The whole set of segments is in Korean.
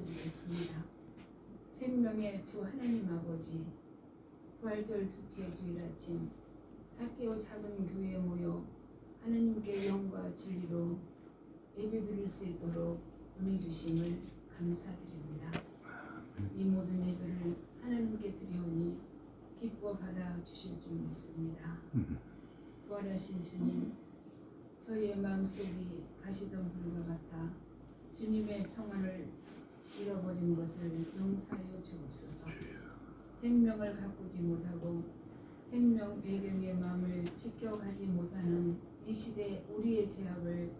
기도드리겠습니다. 생명의 주 하나님 아버지, 부활절 둘째 주일 아침 삭개오 작은 교회에 모여 하나님께 영과 진리로 예배드릴 수 있도록 은혜 주심을 감사드립니다. 이 모든 예배를 하나님께 드리오니 기뻐 받아 주실 줄 믿습니다. 부활하신 주님, 저희의 마음속이 가시던 불과 같아 주님의 평안을 잃어버린 것을 용서하여 주옵소서. 생명을 가꾸지 못하고 생명 배경의 마음을 지켜가지 못하는 이 시대 우리의 죄악을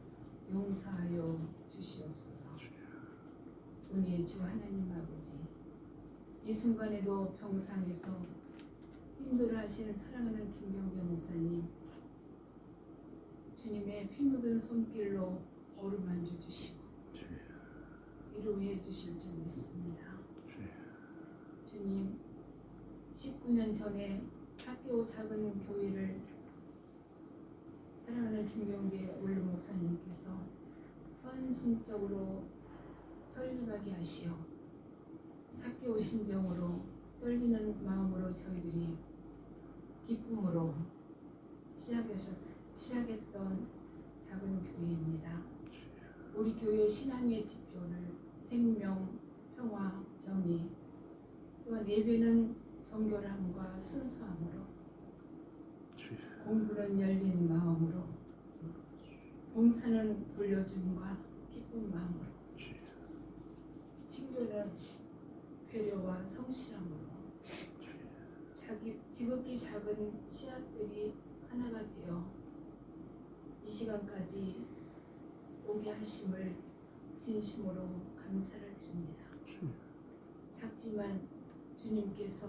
용서하여 주시옵소서. 우리의 주 하나님 아버지, 이 순간에도 평상에서 힘들어하신 사랑하는 김경재 목사님, 주님의 피 묻은 손길로 어루만져 주시고 위로해 주실 줄 믿습니다. 주님, 19년 전에 삭개오 작은 교회를 사랑하는 김경재 원로 목사님께서 헌신적으로 설립하게 하시어 삭개오 신병으로 떨리는 마음으로 저희들이 기쁨으로 시작했던 작은 교회입니다. 우리 교회 신앙의 지표를 생명, 평화, 정의, 또한 예배는 정결함과 순수함으로, 공부는 열린 마음으로, 봉사는 돌려줌과 기쁜 마음으로, 친교는 배려와 성실함으로, 지극히 작은 씨앗들이 하나가 되어 이 시간까지 오게 하심을 진심으로 감사를 드립니다. 작지만 주님께서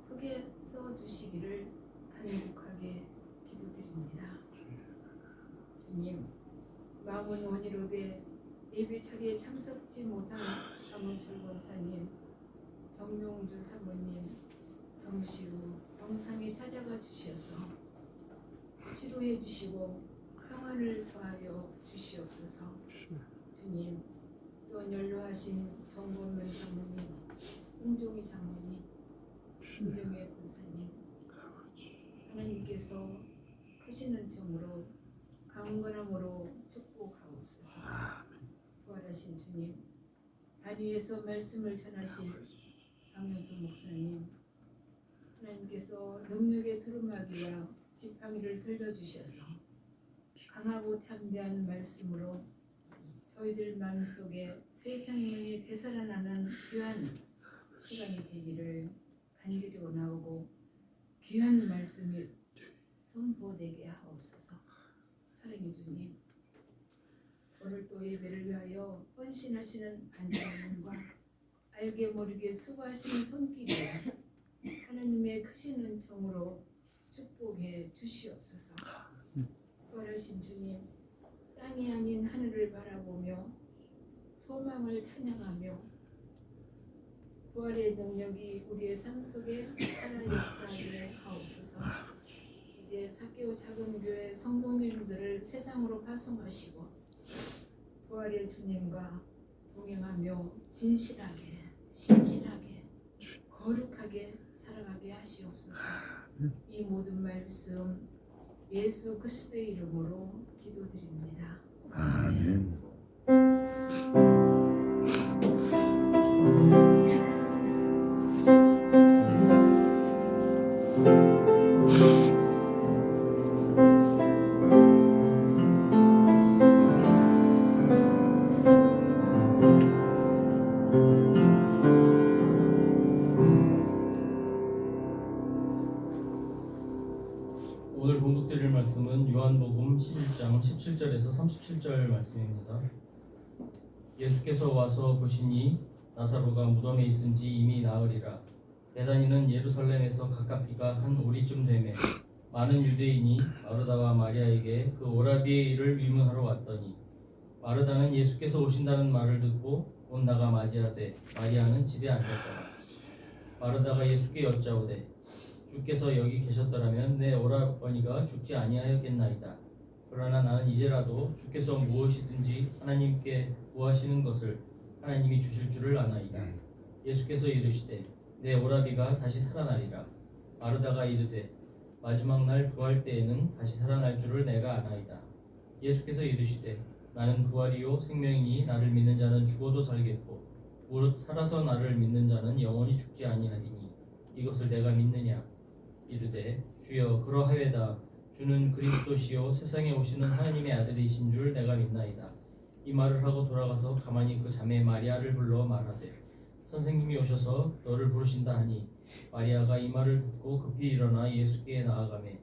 크게 써주시기를 간곡하게 기도드립니다. 주님, 마음은 원이로 돼 예배차례에 참석지 못한 강원철 권사님, 정용주 사모님, 정시 후 영상에 찾아가 주셔서 치료해 주시고 평안을 더하여 주시옵소서. 주님, 또 연로하신 정본문 장모님, 홍종희 장모님, 김정혜 권사님, 하나님께서 크신 은총으로 강건함으로 축복하옵소서. 부활하신 주님, 다리에서 말씀을 전하실 강현수 목사님, 하나님께서 능력의 두루마기와 지팡이를 들려주셔서 강하고 담대한 말씀으로 저희들 마음속에 새 생명이 되살아나는 귀한 시간이 되기를 간절히 원하오고, 귀한 말씀이 선포되게 하옵소서. 사랑의 주님, 오늘 또 예배를 위하여 헌신하시는 간절함과 알게 모르게 수고하시는 손길에 하나님의 크신 은총으로 축복해 주시옵소서. 부활하신 주님, 땅이 아닌 하늘을 바라보며 소망을 찬양하며 부활의 능력이 우리의 삶 속에 살아 역사하게 하옵소서. 이제 삭개오 작은 교회 성도님들을 세상으로 파송하시고 부활의 주님과 동행하며 진실하게, 신실하게, 거룩하게 살아가게 하시옵소서. 이 모든 말씀 예수 그리스도의 이름으로 기도드립니다. 아멘. 오늘 봉독드릴 말씀은 요한복음 11장 17절에서 37절 말씀입니다. 예수께서 와서 보시니 나사로가 무덤에 있은지 이미 나으리라. 베다니는 예루살렘에서 가깝기가 한 오리쯤 되매 많은 유대인이 마르다와 마리아에게 그 오라비의 일을 위문하러 왔더니, 마르다는 예수께서 오신다는 말을 듣고 곧 나가 맞이하되 마리아는 집에 앉았더라. 마르다가 예수께 여짜오되, 주께서 여기 계셨더라면 내 오라버니가 죽지 아니하였겠나이다. 그러나 나는 이제라도 주께서 무엇이든지 하나님께 구하시는 것을 하나님이 주실 줄을 아나이다. 예수께서 이르시되 내 오라비가 다시 살아나리라. 마르다가 이르되 마지막 날 부활 때에는 다시 살아날 줄을 내가 아나이다. 예수께서 이르시되 나는 부활이요 생명이니 나를 믿는 자는 죽어도 살겠고 무릇 살아서 나를 믿는 자는 영원히 죽지 아니하리니 이것을 내가 믿느냐. 이르되 주여 그러하여다. 주는 그리스도시요 세상에 오시는 하나님의 아들이신 줄 내가 믿나이다. 이 말을 하고 돌아가서 가만히 그 자매 마리아를 불러 말하되 선생님이 오셔서 너를 부르신다 하니 마리아가 이 말을 듣고 급히 일어나 예수께 나아가매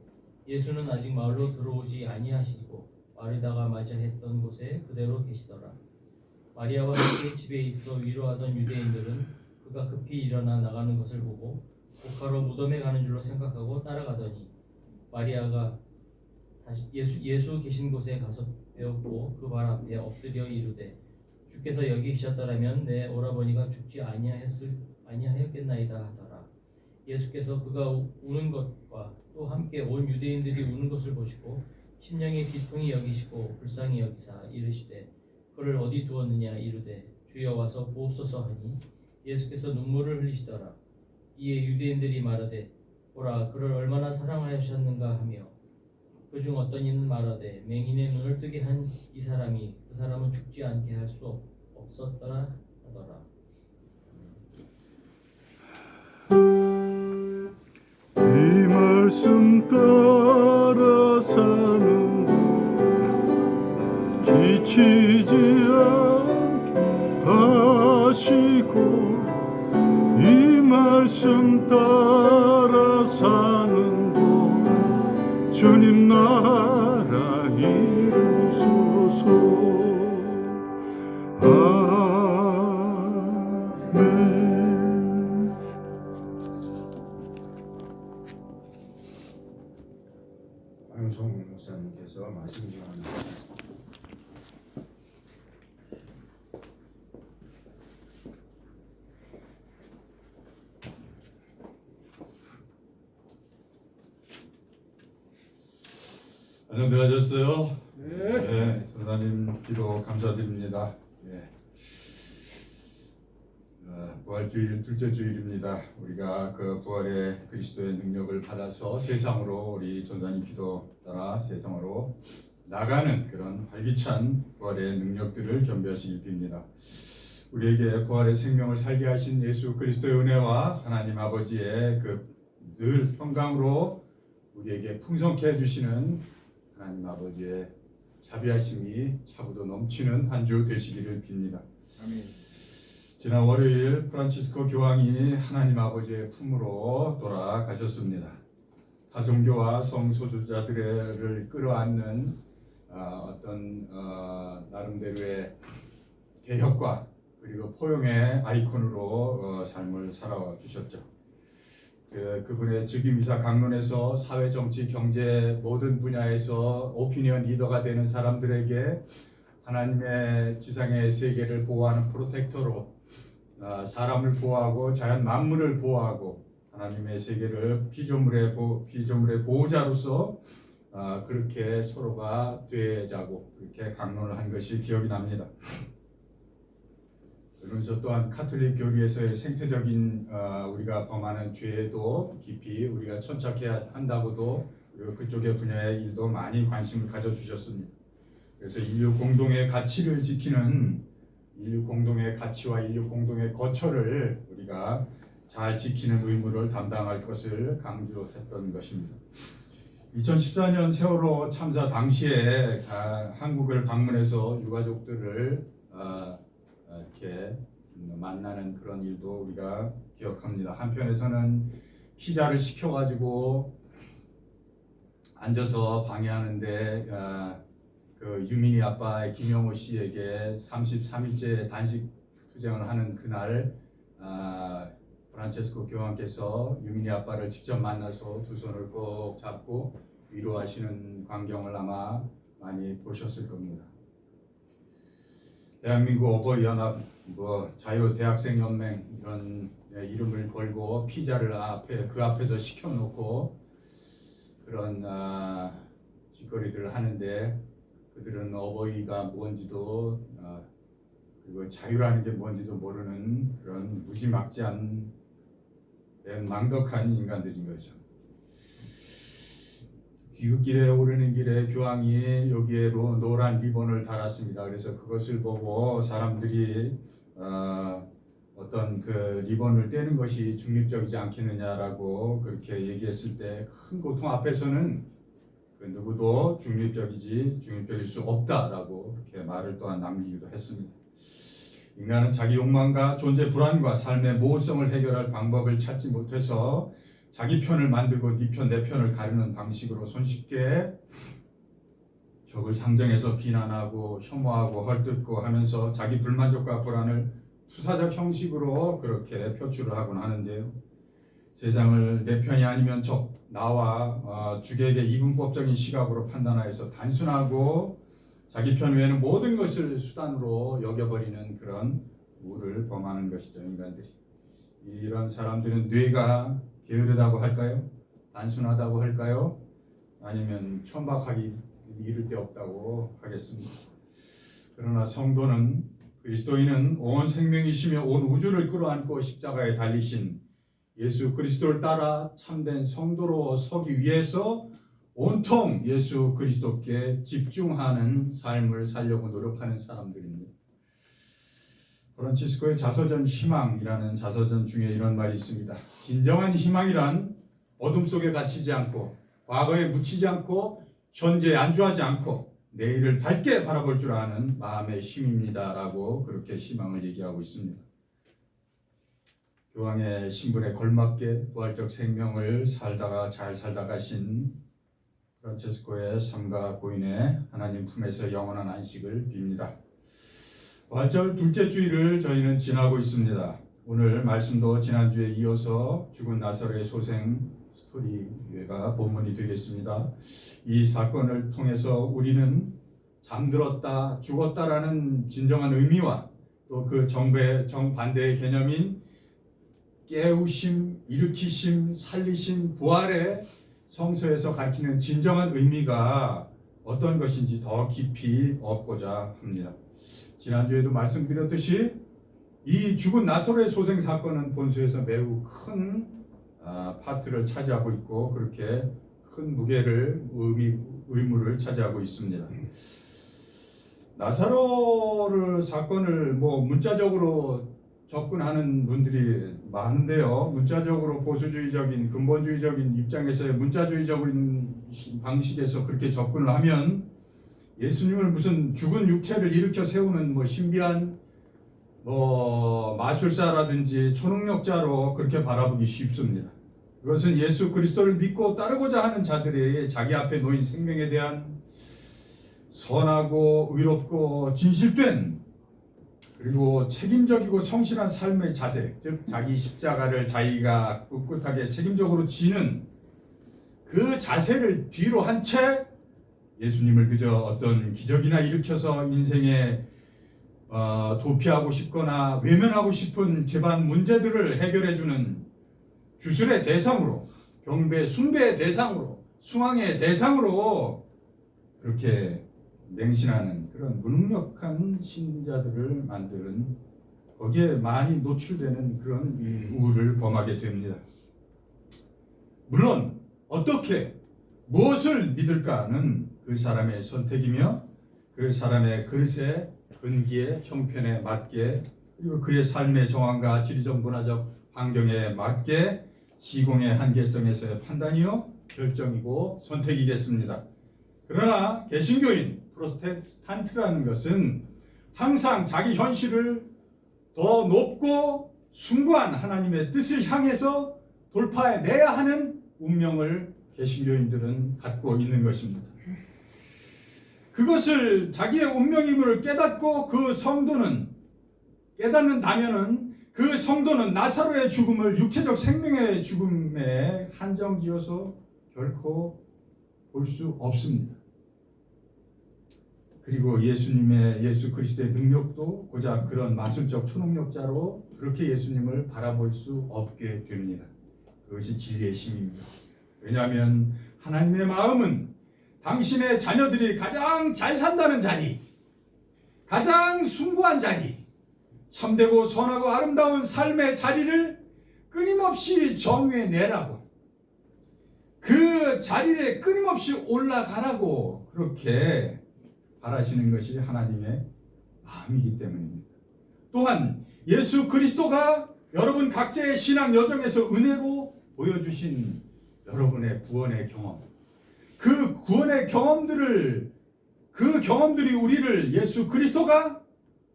예수는 아직 마을로 들어오지 아니하시고 마르다가 맞이했던 곳에 그대로 계시더라. 마리아와 함께 집에 있어 위로하던 유대인들은 그가 급히 일어나 나가는 것을 보고 곧가로 무덤에 가는 줄로 생각하고 따라가더니 마리아가 다시 예수 계신 곳에 가서 배웠고 그 발 앞에 엎드려 이르되 주께서 여기 계셨더라면 내 오라버니가 죽지 아니하였겠나이다 하더라. 예수께서 그가 우는 것과 또 함께 온 유대인들이 우는 것을 보시고 심령의 비통이 여기시고 불쌍히 여기사 이르시되 그를 어디 두었느냐. 이르되 주여 와서 보옵소서 하니 예수께서 눈물을 흘리시더라. 이에 유대인들이 말하되 보라 그를 얼마나 사랑하셨는가 하며 그중 어떤 이는 말하되 맹인의 눈을 뜨게 한 이 사람이 그 사람은 죽지 않게 할 수 없었더라 하더라. 이 말씀 따라 사는 지치지 않게 하시고 이 말씀 따라 사는 동안 주님 나라 이루소서. 아멘. 황송 목사님께서 말씀 전합니다. 안녕들 하셨어요? 네. 전사님 기도 감사드립니다. 예. 부활 주일 둘째 주일입니다. 우리가 그 부활의 그리스도의 능력을 받아서 세상으로 우리 전사님 기도 따라 세상으로 나가는 그런 활기찬 부활의 능력들을 겸비하시길 빕니다. 우리에게 부활의 생명을 살게 하신 예수 그리스도의 은혜와 하나님 아버지의 그 늘 평강으로 우리에게 풍성케 해주시는 하나님 아버지의 자비하심이 차고도 넘치는 한 주 되시기를 빕니다. 아멘. 지난 월요일 프란치스코 교황이 하나님 아버지의 품으로 돌아가셨습니다. 다종교와 성소수자들을 끌어안는 어떤 나름대로의 개혁과 그리고 포용의 아이콘으로 삶을 살아와 주셨죠. 그분의 즉위미사 강론에서 사회, 정치, 경제 모든 분야에서 오피니언 리더가 되는 사람들에게 하나님의 지상의 세계를 보호하는 프로텍터로 사람을 보호하고 자연 만물을 보호하고 하나님의 세계를 피조물의 보호자로서 그렇게 서로가 되자고 그렇게 강론을 한 것이 기억이 납니다. 그러면서 또한 가톨릭 교리에서의 생태적인 우리가 범하는 죄도 깊이 우리가 천착해야 한다고도 그리고 그쪽의 분야의 일도 많이 관심을 가져주셨습니다. 그래서 인류 공동의 가치를 지키는 인류 공동의 가치와 인류 공동의 거처를 우리가 잘 지키는 의무를 담당할 것을 강조했던 것입니다. 2014년 세월호 참사 당시에 한국을 방문해서 유가족들을 이렇게 만나는 그런 일도 우리가 기억합니다. 한편에서는 피자를 시켜가지고 앉아서 방해하는데 그 유민이 아빠 김영호 씨에게 33일째 단식 투쟁을 하는 그날 프란체스코 교황께서 유민이 아빠를 직접 만나서 두 손을 꼭 잡고 위로하시는 광경을 아마 많이 보셨을 겁니다. 대한민국 어버이연합, 자유대학생연맹 이런 이름을 걸고 피자를 그 앞에서 시켜놓고 그런 짓거리들을 하는데 그들은 어버이가 뭔지도 그리고 자유라는 게 뭔지도 모르는 그런 무지막지한 망덕한 인간들인 거죠. 귀국길에 오르는 길에 교황이 여기에로 노란 리본을 달았습니다. 그래서 그것을 보고 사람들이 어떤 그 리본을 떼는 것이 중립적이지 않겠느냐라고 그렇게 얘기했을 때 큰 고통 앞에서는 그 누구도 중립적일 수 없다라고 그렇게 말을 또한 남기기도 했습니다. 인간은 자기 욕망과 존재 불안과 삶의 모호성을 해결할 방법을 찾지 못해서 자기 편을 만들고 네 편, 내 편을 가르는 방식으로 손쉽게 적을 상정해서 비난하고 혐오하고 헐뜯고 하면서 자기 불만족과 불안을 투사적 형식으로 그렇게 표출을 하곤 하는데요. 세상을 내 편이 아니면 적, 나와 주객의 이분법적인 시각으로 판단하여서 단순하고 자기 편 외에는 모든 것을 수단으로 여겨버리는 그런 우를 범하는 것이죠. 인간들이. 이런 사람들은 뇌가 게으르다고 할까요? 단순하다고 할까요? 아니면 천박하기 이를 데 없다고 하겠습니다. 그러나 성도는 그리스도인은 온 생명이시며 온 우주를 끌어안고 십자가에 달리신 예수 그리스도를 따라 참된 성도로 서기 위해서 온통 예수 그리스도께 집중하는 삶을 살려고 노력하는 사람들입니다. 프란치스코의 자서전 희망이라는 자서전 중에 이런 말이 있습니다. 진정한 희망이란 어둠 속에 갇히지 않고 과거에 묻히지 않고 현재에 안주하지 않고 내일을 밝게 바라볼 줄 아는 마음의 힘입니다라고 그렇게 희망을 얘기하고 있습니다. 교황의 신분에 걸맞게 부활적 생명을 잘 살다 가신 프란체스코의 삶과 고인의 하나님 품에서 영원한 안식을 빕니다. 부활절 둘째 주일을 저희는 지나고 있습니다. 오늘 말씀도 지난주에 이어서 죽은 나사로의 소생 스토리가 본문이 되겠습니다. 이 사건을 통해서 우리는 잠들었다, 죽었다라는 진정한 의미와 또 그 정반대의 개념인 깨우심, 일으키심, 살리심, 부활의 성서에서 가르치는 진정한 의미가 어떤 것인지 더 깊이 얻고자 합니다. 지난주에도 말씀드렸듯이 이 죽은 나사로의 소생 사건은 본서에서 매우 큰 파트를 차지하고 있고 그렇게 큰 무게를 의무를 차지하고 있습니다. 나사로를 사건을 문자적으로 접근하는 분들이 많은데요. 문자적으로 보수주의적인 근본주의적인 입장에서의 문자주의적인 방식에서 그렇게 접근을 하면 예수님을 무슨 죽은 육체를 일으켜 세우는 신비한 마술사라든지 초능력자로 그렇게 바라보기 쉽습니다. 그것은 예수 그리스도를 믿고 따르고자 하는 자들의 자기 앞에 놓인 생명에 대한 선하고 의롭고 진실된 그리고 책임적이고 성실한 삶의 자세, 즉 자기 십자가를 자기가 꿋꿋하게 책임적으로 지는 그 자세를 뒤로 한 채 예수님을 그저 어떤 기적이나 일으켜서 인생에 도피하고 싶거나 외면하고 싶은 집안 문제들을 해결해주는 주술의 대상으로, 경배, 숭배의 대상으로, 숭앙의 대상으로 그렇게 맹신하는 그런 무능력한 신자들을 만드는 거기에 많이 노출되는 그런 우를 범하게 됩니다. 물론 어떻게 무엇을 믿을까는 그 사람의 선택이며 그 사람의 그릇의 근기에 형편에 맞게 그리고 그의 삶의 정황과 지리적 문화적 환경에 맞게 시공의 한계성에서의 판단이요 결정이고 선택이겠습니다. 그러나 개신교인 프로테스탄트라는 것은 항상 자기 현실을 더 높고 숭고한 하나님의 뜻을 향해서 돌파해내야 하는 운명을 개신교인들은 갖고 있는 것입니다. 그것을 자기의 운명임을 깨닫고 그 성도는 깨닫는다면은 그 성도는 나사로의 죽음을 육체적 생명의 죽음에 한정지어서 결코 볼 수 없습니다. 그리고 예수 그리스도의 능력도 고작 그런 마술적 초능력자로 그렇게 예수님을 바라볼 수 없게 됩니다. 그것이 진리의 힘입니다. 왜냐하면 하나님의 마음은 당신의 자녀들이 가장 잘 산다는 자리, 가장 숭고한 자리, 참되고 선하고 아름다운 삶의 자리를 끊임없이 정해 내라고, 그 자리에 끊임없이 올라가라고 그렇게 바라시는 것이 하나님의 마음이기 때문입니다. 또한 예수 그리스도가 여러분 각자의 신앙 여정에서 은혜로 보여주신 여러분의 구원의 경험, 그 구원의 경험들이 우리를 예수 그리스도가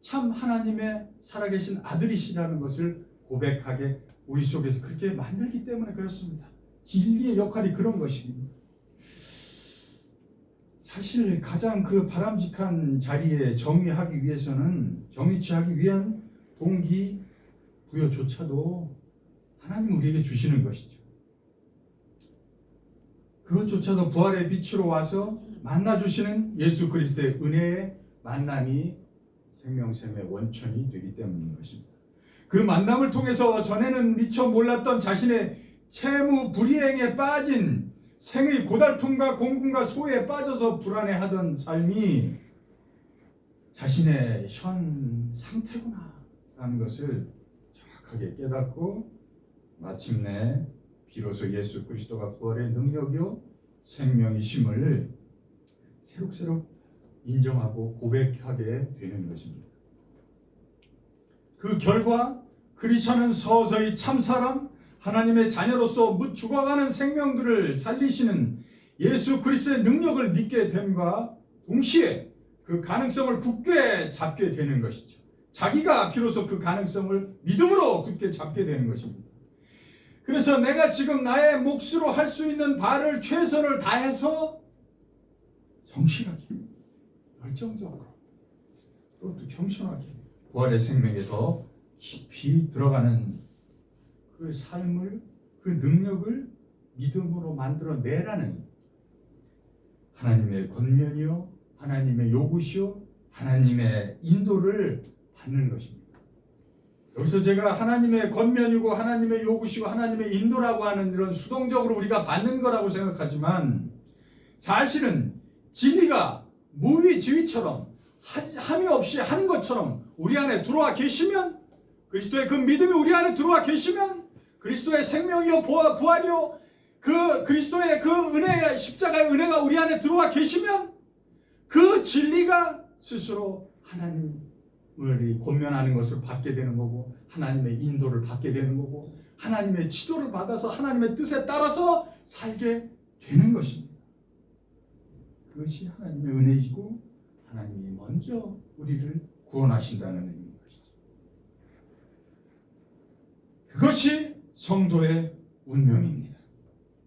참 하나님의 살아계신 아들이시라는 것을 고백하게 우리 속에서 그렇게 만들기 때문에 그렇습니다. 진리의 역할이 그런 것입니다. 사실 가장 그 바람직한 자리에 정의하기 위해서는, 정의취하기 위한 동기 부여조차도 하나님 우리에게 주시는 것이죠. 그것조차도 부활의 빛으로 와서 만나주시는 예수 그리스도의 은혜의 만남이 생명샘의 원천이 되기 때문인 것입니다. 그 만남을 통해서 전에는 미처 몰랐던 자신의 채무 불이행에 빠진 생의 고달픔과 공분과 소외에 빠져서 불안해하던 삶이 자신의 현 상태구나 라는 것을 정확하게 깨닫고 마침내 비로소 예수 그리스도가 부활의 능력이요 생명이심을 새록새록 인정하고 고백하게 되는 것입니다. 그 결과 크리스천은 서서히 참사람, 하나님의 자녀로서 묻 죽어가는 생명들을 살리시는 예수 그리스도의 능력을 믿게 됨과 동시에 그 가능성을 굳게 잡게 되는 것이죠. 자기가 비로소 그 가능성을 믿음으로 굳게 잡게 되는 것입니다. 그래서 내가 지금 나의 몫으로 할 수 있는 바를 최선을 다해서 성실하게, 열정적으로, 또 겸손하게 부활의 생명에 더 깊이 들어가는 그 삶을, 그 능력을 믿음으로 만들어내라는 하나님의 권면이요, 하나님의 요구시요, 하나님의 인도를 받는 것입니다. 여기서 제가 하나님의 권면이고 하나님의 요구시고 하나님의 인도라고 하는 이런 수동적으로 우리가 받는 거라고 생각하지만, 사실은 진리가 무위지위처럼 함이 없이 하는 것처럼 우리 안에 들어와 계시면, 그리스도의 그 믿음이 우리 안에 들어와 계시면, 그리스도의 생명이요 부활이요 그 그리스도의 그 은혜, 십자가의 은혜가 우리 안에 들어와 계시면 그 진리가 스스로 하나님을 권면하는 것을 받게 되는 거고, 하나님의 인도를 받게 되는 거고, 하나님의 지도를 받아서 하나님의 뜻에 따라서 살게 되는 것입니다. 그것이 하나님의 은혜이고 하나님이 먼저 우리를 구원하신다는 의미인 것이죠. 그것이 성도의 운명입니다.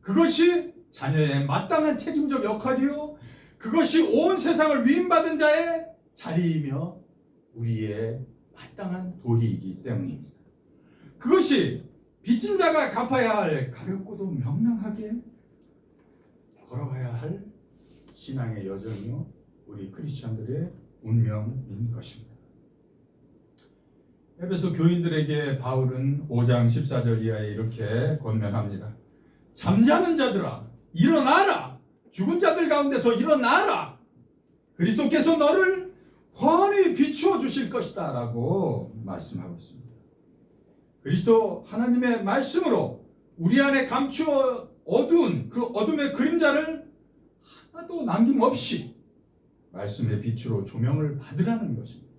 그것이 자녀의 마땅한 책임적 역할이요, 그것이 온 세상을 위임받은 자의 자리이며 우리의 마땅한 도리이기 때문입니다. 그것이 빚진 자가 갚아야 할 가볍고도 명랑하게 걸어가야 할 신앙의 여정이요, 우리 크리스천들의 운명인 것입니다. 에베소 교인들에게 바울은 5장 14절 이하에 이렇게 권면합니다. 잠자는 자들아 일어나라, 죽은 자들 가운데서 일어나라, 그리스도께서 너를 환히 비추어 주실 것이다 라고 말씀하고 있습니다. 그리스도 하나님의 말씀으로 우리 안에 감추어 어두운 그 어둠의 그림자를 하나도 남김없이 말씀의 빛으로 조명을 받으라는 것입니다.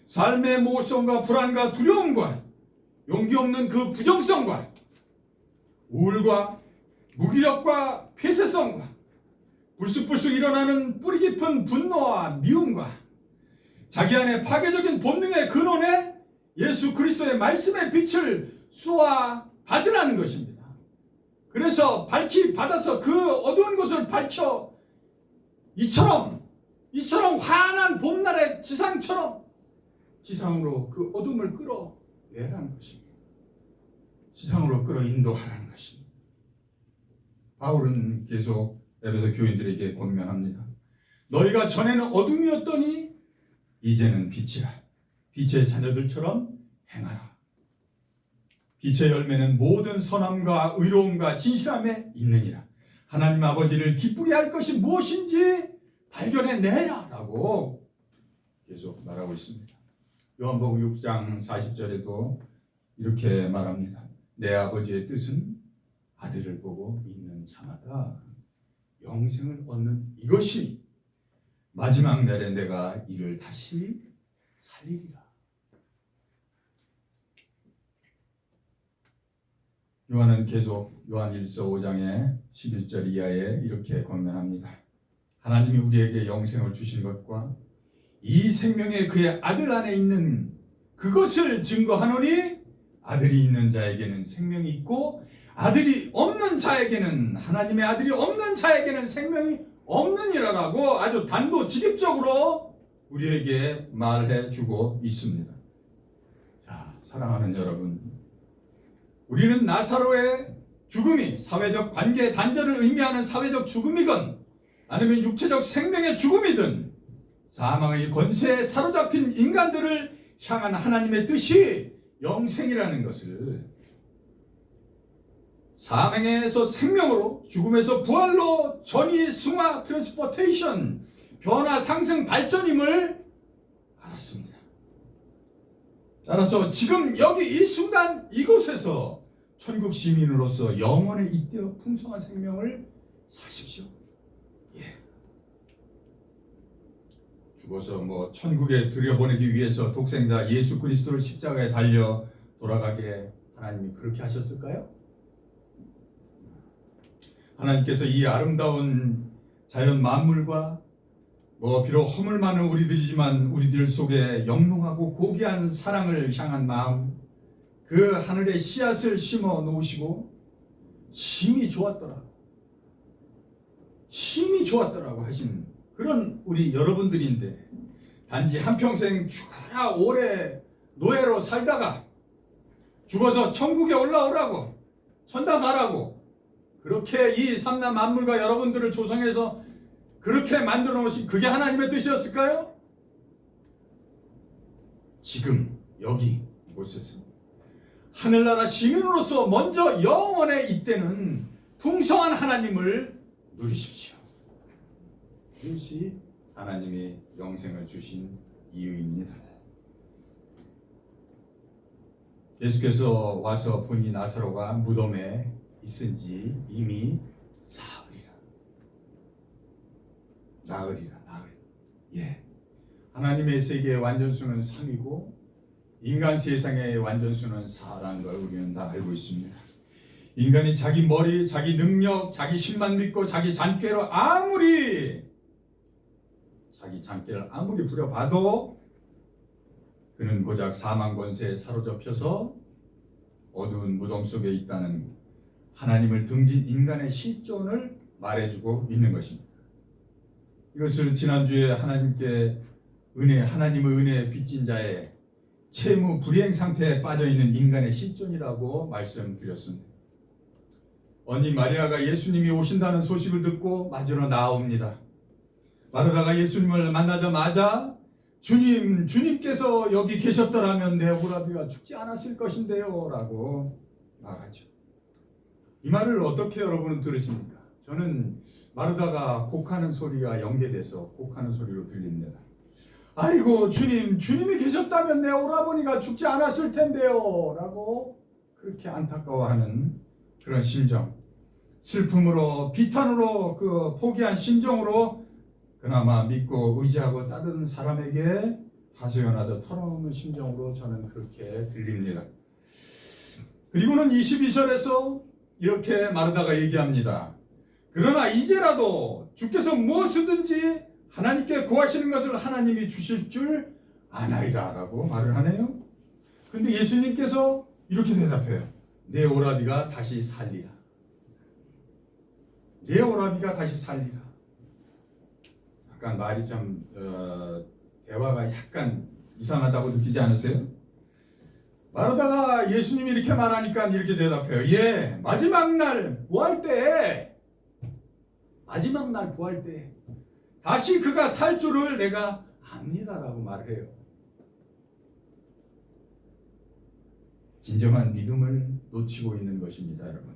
삶의 모호성과 불안과 두려움과 용기 없는 그 부정성과 우울과 무기력과 폐쇄성과 불쑥불쑥 일어나는 뿌리 깊은 분노와 미움과 자기 안에 파괴적인 본능의 근원에 예수 그리스도의 말씀의 빛을 쏘아 받으라는 것입니다. 그래서 밝히 받아서 그 어두운 곳을 밝혀 이처럼 환한 봄날의 지상으로 그 어둠을 끌어내라는 것입니다. 지상으로 끌어 인도하라는 것입니다. 바울은 계속 에베소 교인들에게 권면합니다. 너희가 전에는 어둠이었더니 이제는 빛이라. 빛의 자녀들처럼 행하라. 빛의 열매는 모든 선함과 의로움과 진실함에 있느니라. 하나님 아버지를 기쁘게 할 것이 무엇인지 발견해내라 라고 계속 말하고 있습니다. 요한복음 6장 40절에도 이렇게 말합니다. 내 아버지의 뜻은 아들을 보고 믿는 자마다 영생을 얻는 이것이 마지막 날에 내가 이를 다시 살리리라. 요한은 계속 요한 1서 5장의 11절 이하에 이렇게 권면합니다. 하나님이 우리에게 영생을 주신 것과 이 생명의 그의 아들 안에 있는 그것을 증거하노니 아들이 있는 자에게는 생명이 있고 아들이 없는 자에게는 하나님의 아들이 없는 자에게는 생명이 없느니라라고 아주 단도직입적으로 우리에게 말해 주고 있습니다. 자, 사랑하는 여러분, 우리는 나사로의 죽음이 사회적 관계 단절을 의미하는 사회적 죽음이건 아니면 육체적 생명의 죽음이든 사망의 권세에 사로잡힌 인간들을 향한 하나님의 뜻이 영생이라는 것을 사망에서 생명으로 죽음에서 부활로 전이 승화 트랜스포테이션 변화 상승 발전임을 알았습니다. 따라서 지금 여기 이 순간 이곳에서 천국 시민으로서 영원에 잇대어 풍성한 생명을 사십시오. 예. 죽어서 천국에 들여보내기 위해서 독생자 예수 그리스도를 십자가에 달려 돌아가게 하나님이 그렇게 하셨을까요? 하나님께서 이 아름다운 자연 만물과 비록 허물 많은 우리들이지만 우리들 속에 영롱하고 고귀한 사랑을 향한 마음, 그 하늘에 씨앗을 심어 놓으시고 심이 좋았더라고 하신 그런 우리 여러분들인데 단지 한평생 죽어라 오래 노예로 살다가 죽어서 천국에 올라오라고 천당 가라고 그렇게 이 삼남 만물과 여러분들을 조성해서 그렇게 만들어 놓으신 그게 하나님의 뜻이었을까요? 지금 여기 이곳에서 하늘나라 시민으로서 먼저 영원에 잇대는 풍성한 하나님을 누리십시오. 이것이 하나님이 영생을 주신 이유입니다. 예수께서 와서 보니 나사로가 무덤에 있은지 이미 나으리라. 예. 하나님의 세계의 완전수는 3이고 인간 세상의 완전수는 4라는 걸 우리는 다 알고 있습니다. 인간이 자기 머리, 자기 능력, 자기 힘만 믿고 자기 잔꾀를 아무리 부려봐도 그는 고작 사망 권세에 사로잡혀서 어두운 무덤 속에 있다는 하나님을 등진 인간의 실존을 말해주고 있는 것입니다. 이것을 지난주에 하나님의 은혜에 빚진 자의 채무 불이행 상태에 빠져있는 인간의 실존이라고 말씀드렸습니다. 언니 마리아가 예수님이 오신다는 소식을 듣고 맞으러 나옵니다. 마르다가 예수님을 만나자마자 주님께서 여기 계셨더라면 내 오라비가 죽지 않았을 것인데요 라고 말하죠. 이 말을 어떻게 여러분은 들으십니까? 저는 마르다가 곡하는 소리가 연계돼서 곡하는 소리로 들립니다. 아이고 주님이 계셨다면 내 오라버니가 죽지 않았을 텐데요 라고 그렇게 안타까워하는 그런 심정, 슬픔으로 비탄으로 그 포기한 심정으로 그나마 믿고 의지하고 따르는 사람에게 하소연하듯 털어놓는 심정으로 저는 그렇게 들립니다. 그리고는 22절에서 이렇게 마르다가 얘기합니다. 그러나 이제라도 주께서 무엇이든지 하나님께 구하시는 것을 하나님이 주실 줄 아나이다 라고 말을 하네요. 근데 예수님께서 이렇게 대답해요. 내 오라비가 다시 살리라. 내 오라비가 다시 살리라. 약간 말이 좀 대화가 약간 이상하다고 느끼지 않으세요? 마르다가 예수님이 이렇게 말하니까 이렇게 대답해요. 예, 마지막 날 부활 때 다시 그가 살 줄을 내가 압니다라고 말을 해요. 진정한 믿음을 놓치고 있는 것입니다, 여러분.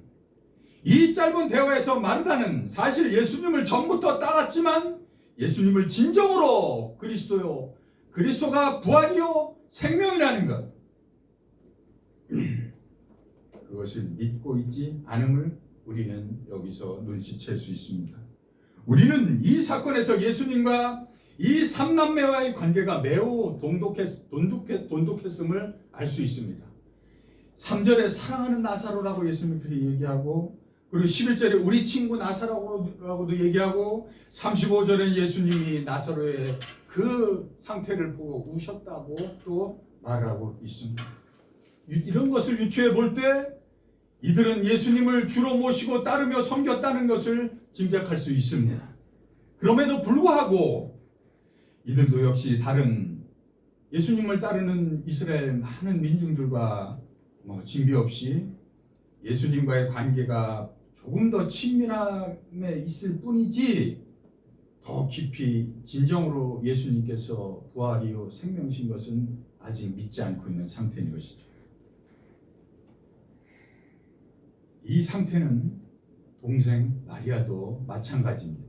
이 짧은 대화에서 마르다는 사실 예수님을 전부터 따랐지만 예수님을 진정으로 그리스도요, 그 그리스도가 부활이요 생명이라는 것, 그것을 믿고 있지 않음을 우리는 여기서 눈치챌 수 있습니다. 우리는 이 사건에서 예수님과 이 삼남매와의 관계가 매우 돈독했음을 알 수 있습니다. 3절에 사랑하는 나사로라고 예수님이 그렇게 얘기하고, 그리고 11절에 우리 친구 나사로라고도 얘기하고, 35절에 예수님이 나사로의 그 상태를 보고 우셨다고 또 말하고 있습니다. 이런 것을 유추해 볼 때 이들은 예수님을 주로 모시고 따르며 섬겼다는 것을 짐작할 수 있습니다. 그럼에도 불구하고 이들도 역시 다른 예수님을 따르는 이스라엘 많은 민중들과 진비 없이 예수님과의 관계가 조금 더 친밀함에 있을 뿐이지 더 깊이 진정으로 예수님께서 부활이요 생명이신 것은 아직 믿지 않고 있는 상태인 것이죠. 이 상태는 동생 마리아도 마찬가지입니다.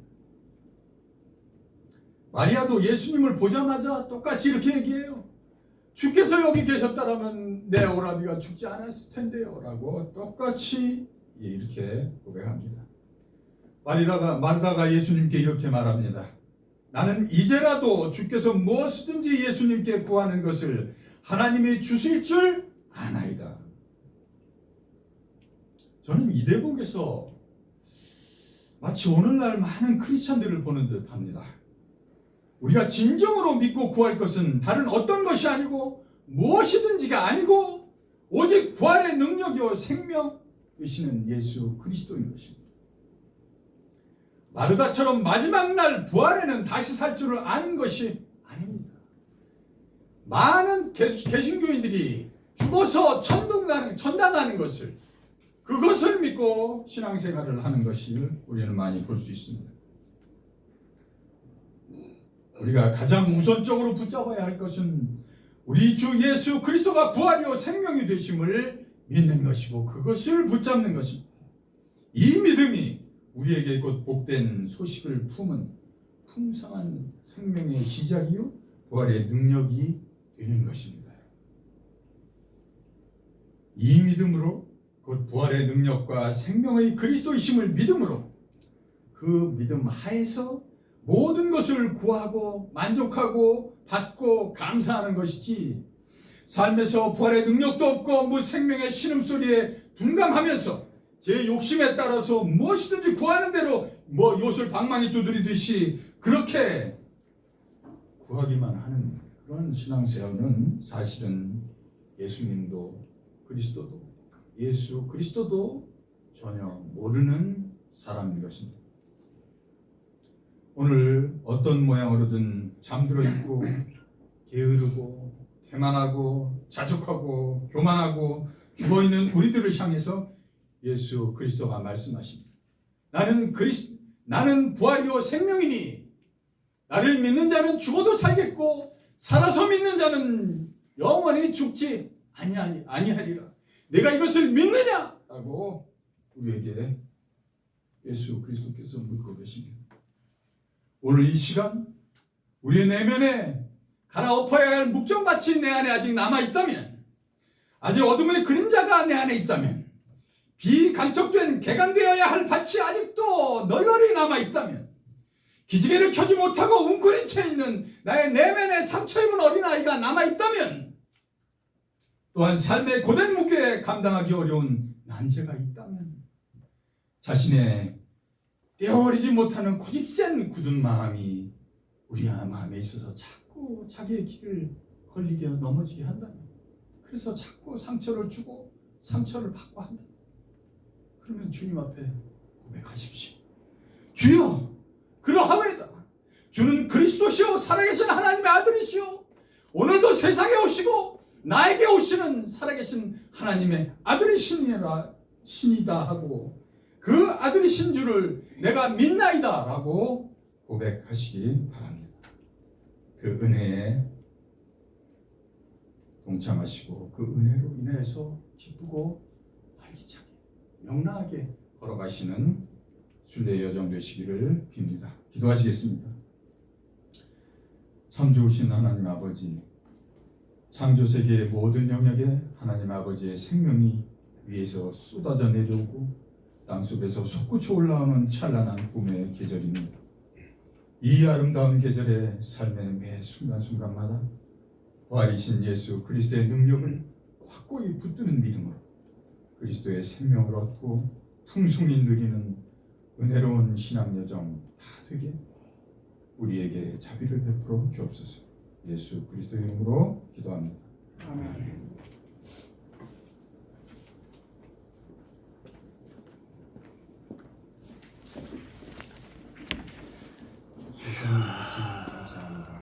마리아도 예수님을 보자마자 똑같이 이렇게 얘기해요. 주께서 여기 계셨다라면 내 오라비가 죽지 않았을 텐데요 라고 똑같이 이렇게 고백합니다. 마르다가 예수님께 이렇게 말합니다. 나는 이제라도 주께서 무엇이든지 예수님께 구하는 것을 하나님이 주실 줄 아나이다. 저는 이 대목에서 마치 오늘날 많은 크리스찬들을 보는 듯합니다. 우리가 진정으로 믿고 구할 것은 다른 어떤 것이 아니고 무엇이든지가 아니고 오직 부활의 능력이요 생명이시는 예수 그리스도인 것입니다. 마르다처럼 마지막 날 부활에는 다시 살 줄을 아는 것이 아닙니다. 많은 개신교인들이 죽어서 천당하는 것을, 그것을 믿고 신앙생활을 하는 것을 우리는 많이 볼 수 있습니다. 우리가 가장 우선적으로 붙잡아야 할 것은 우리 주 예수 그리스도가 부활이요 생명이 되심을 믿는 것이고 그것을 붙잡는 것입니다. 이 믿음이 우리에게 곧 복된 소식을 품은 풍성한 생명의 시작이요 부활의 능력이 되는 것입니다. 이 믿음으로 곧 부활의 능력과 생명의 그리스도이심을 믿음으로 그 믿음 하에서 모든 것을 구하고 만족하고 받고 감사하는 것이지, 삶에서 부활의 능력도 없고 생명의 신음소리에 둔감하면서 제 욕심에 따라서 무엇이든지 구하는 대로 요술 방망이 두드리듯이 그렇게 구하기만 하는 그런 신앙생활은 사실은 예수님도 그리스도도 예수 그리스도도 전혀 모르는 사람인 것입니다. 오늘 어떤 모양으로든 잠들어 있고 게으르고 태만하고 자족하고 교만하고 죽어있는 우리들을 향해서 예수 그리스도가 말씀하십니다. 나는 부활이요 생명이니 나를 믿는 자는 죽어도 살겠고 살아서 믿는 자는 영원히 죽지 아니하리라. 내가 이것을 믿느냐? 라고 우리에게 예수 그리스도께서 묻고 계십니다. 오늘 이 시간 우리의 내면에 갈아엎어야 할 묵정밭이 내 안에 아직 남아있다면, 아직 어둠의 그림자가 내 안에 있다면, 비간척된 개간되어야 할 밭이 아직도 널널히 남아있다면, 기지개를 켜지 못하고 웅크린 채 있는 나의 내면에 상처 입은 어린아이가 남아있다면, 또한 삶의 고된 무게에 감당하기 어려운 난제가 있다면, 자신의 떼어버리지 못하는 고집센 굳은 마음이 우리 마음에 있어서 자꾸 자기의 길을 걸리게 넘어지게 한다면, 그래서 자꾸 상처를 주고 상처를 받고 한다. 그러면 주님 앞에 고백하십시오. 주여, 그러하오이다. 주는 그리스도시요 살아계신 하나님의 아들이시요 오늘도 세상에 오시고 나에게 오시는 살아계신 하나님의 아들이시니라 신이다 하고 그 아들이신 줄을 내가 믿나이다 라고 고백하시기 바랍니다. 그 은혜에 동참하시고 그 은혜로 인해서 기쁘고 활기차게 명랑하게 걸어가시는 순례의 여정 되시기를 빕니다. 기도하시겠습니다. 참 좋으신 하나님 아버지, 창조 세계의 모든 영역에 하나님 아버지의 생명이 위에서 쏟아져 내려오고 땅속에서 솟구쳐 올라오는 찬란한 봄의 계절입니다. 이 아름다운 계절의 삶의 매 순간순간마다 부활이신 예수 그리스도의 능력을 확고히 붙드는 믿음으로 그리스도의 생명을 얻고 풍성히 누리는 은혜로운 신앙 여정 다 되게 우리에게 자비를 베풀어 주옵소서. 예수 그리스도의 이름으로 기도합니다. 아멘.